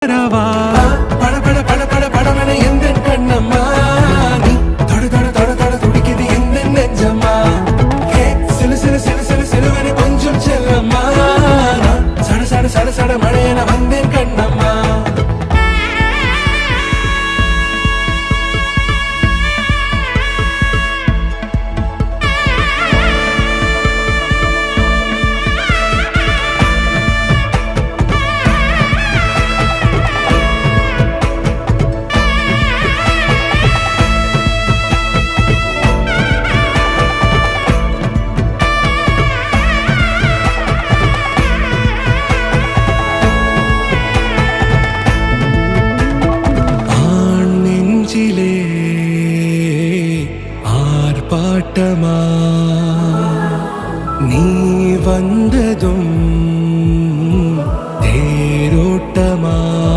வரவா பட பட பட பட படவன எந்த கண்ணம்மா நீ தொட தொட தொட தொட துடிக்குது எந்த நெஞ்சம்மா ஹே சிலு சிலு சிலு சிலு சிலுவன கொஞ்சம் செல்லம்மா சட சட சட சட மழையன வந்தேன் கண்ணம்மா ஆர்ப்பாட்டமா